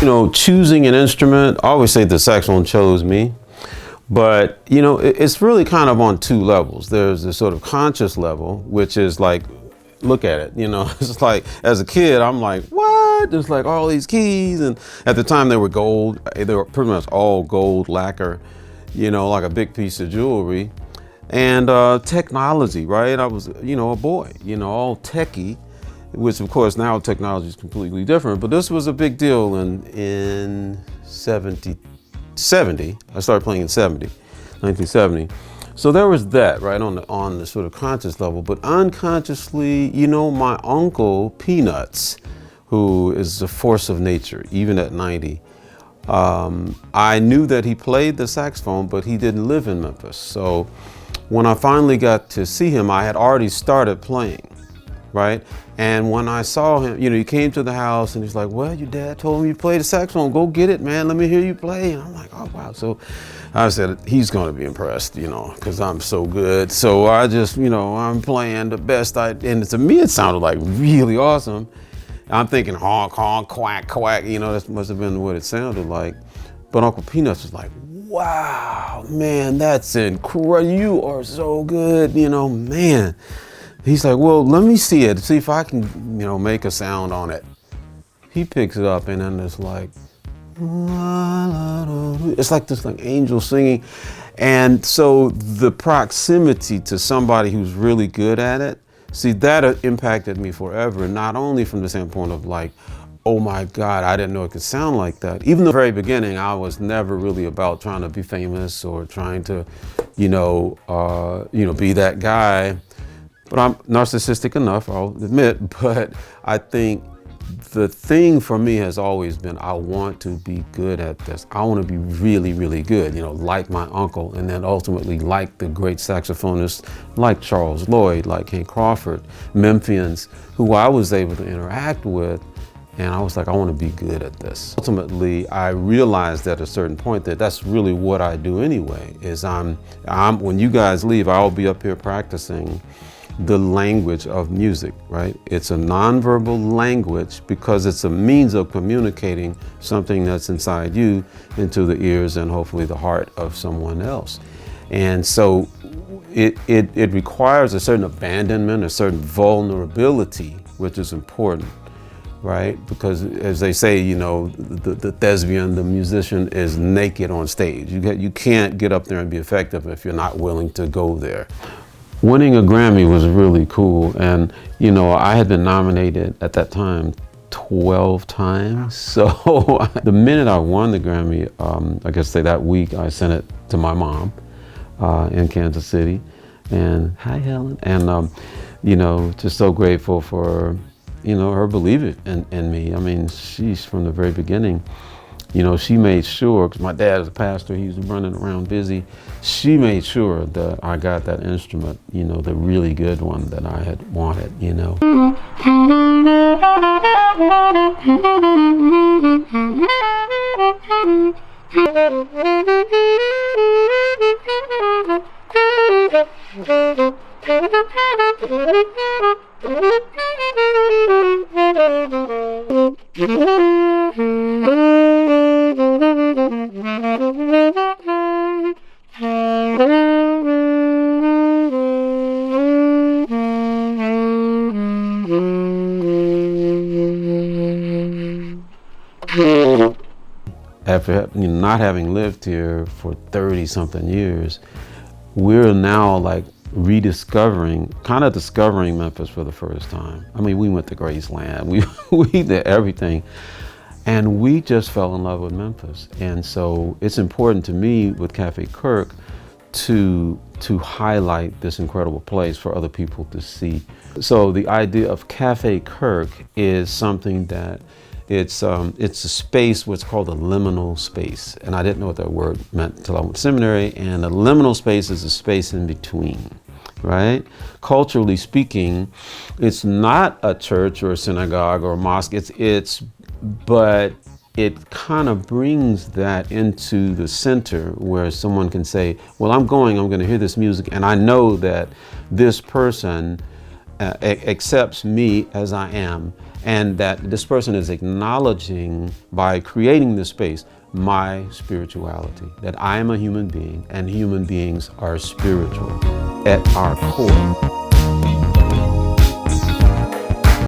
You know, choosing an instrument, I always say the saxophone chose me. But, you know, it's really kind of on two levels. There's the sort of conscious level, which is like, look at it, you know, it's like, as a kid, I'm like, what? There's like all these keys. And at the time they were gold. They were pretty much all gold lacquer, you know, like a big piece of jewelry. And technology, right? I was, you know, a boy, you know, all techie, which of course now technology is completely different. But this was a big deal in 70. I started playing in 1970. So there was that, right, on the sort of conscious level. But unconsciously, you know, my uncle Peanuts, who is a force of nature, even at 90, I knew that he played the saxophone, but he didn't live in Memphis. So when I finally got to see him, I had already started playing, right? And when I saw him, you know, he came to the house and he's like, well, your dad told me you played the saxophone. Go get it, man. Let me hear you play. And I'm like, oh, wow. So I said, he's going to be impressed, you know, because I'm so good. So I just, you know, I'm playing the best and to me, it sounded like really awesome. I'm thinking honk, honk, quack, quack. You know, that must have been what it sounded like. But Uncle Peanuts was like, wow, man, that's incredible. You are so good, you know, man. He's like, well, let me see it, see if I can, you know, make a sound on it. He picks it up and then it's like, it's like this like angel singing. And so the proximity to somebody who's really good at it, see, that impacted me forever, not only from the standpoint of like, oh my God, I didn't know it could sound like that. Even the very beginning, I was never really about trying to be famous or trying to, you know, be that guy. But I'm narcissistic enough, I'll admit, but I think the thing for me has always been, I want to be good at this. I want to be really, really good, you know, like my uncle, and then ultimately like the great saxophonists like Charles Lloyd, like Hank Crawford, Memphians, who I was able to interact with. And I was like, I want to be good at this. Ultimately, I realized at a certain point that that's really what I do anyway, is when you guys leave, I'll be up here practicing the language of music, right? It's a nonverbal language because it's a means of communicating something that's inside you into the ears and hopefully the heart of someone else. And so it requires a certain abandonment, a certain vulnerability, which is important, right? Because as they say, you know, the thespian, the musician is naked on stage. You can't get up there and be effective if you're not willing to go there. Winning a Grammy was really cool, and you know, I had been nominated at that time 12 times. So the minute I won the Grammy, I guess that week, I sent it to my mom in Kansas City, and hi Helen, and you know, just so grateful for, you know, her believing in me. I mean, she's from the very beginning. You know, she made sure, because my dad is a pastor, he was running around busy. She made sure that I got that instrument, you know, the really good one that I had wanted, you know. After not having lived here for 30-something years, we're now like kind of discovering Memphis for the first time. I mean, we went to Graceland, we did everything, and we just fell in love with Memphis. And so it's important to me with Cafe Kirk to highlight this incredible place for other people to see. So the idea of Cafe Kirk is something that it's a space, what's called a liminal space. And I didn't know what that word meant until I went to seminary. And a liminal space is a space in between, right? Culturally speaking, it's not a church or a synagogue or a mosque. But it kind of brings that into the center where someone can say, well, I'm going to hear this music, and I know that this person accepts me as I am, and that this person is acknowledging by creating this space my spirituality, that I am a human being and human beings are spiritual at our core.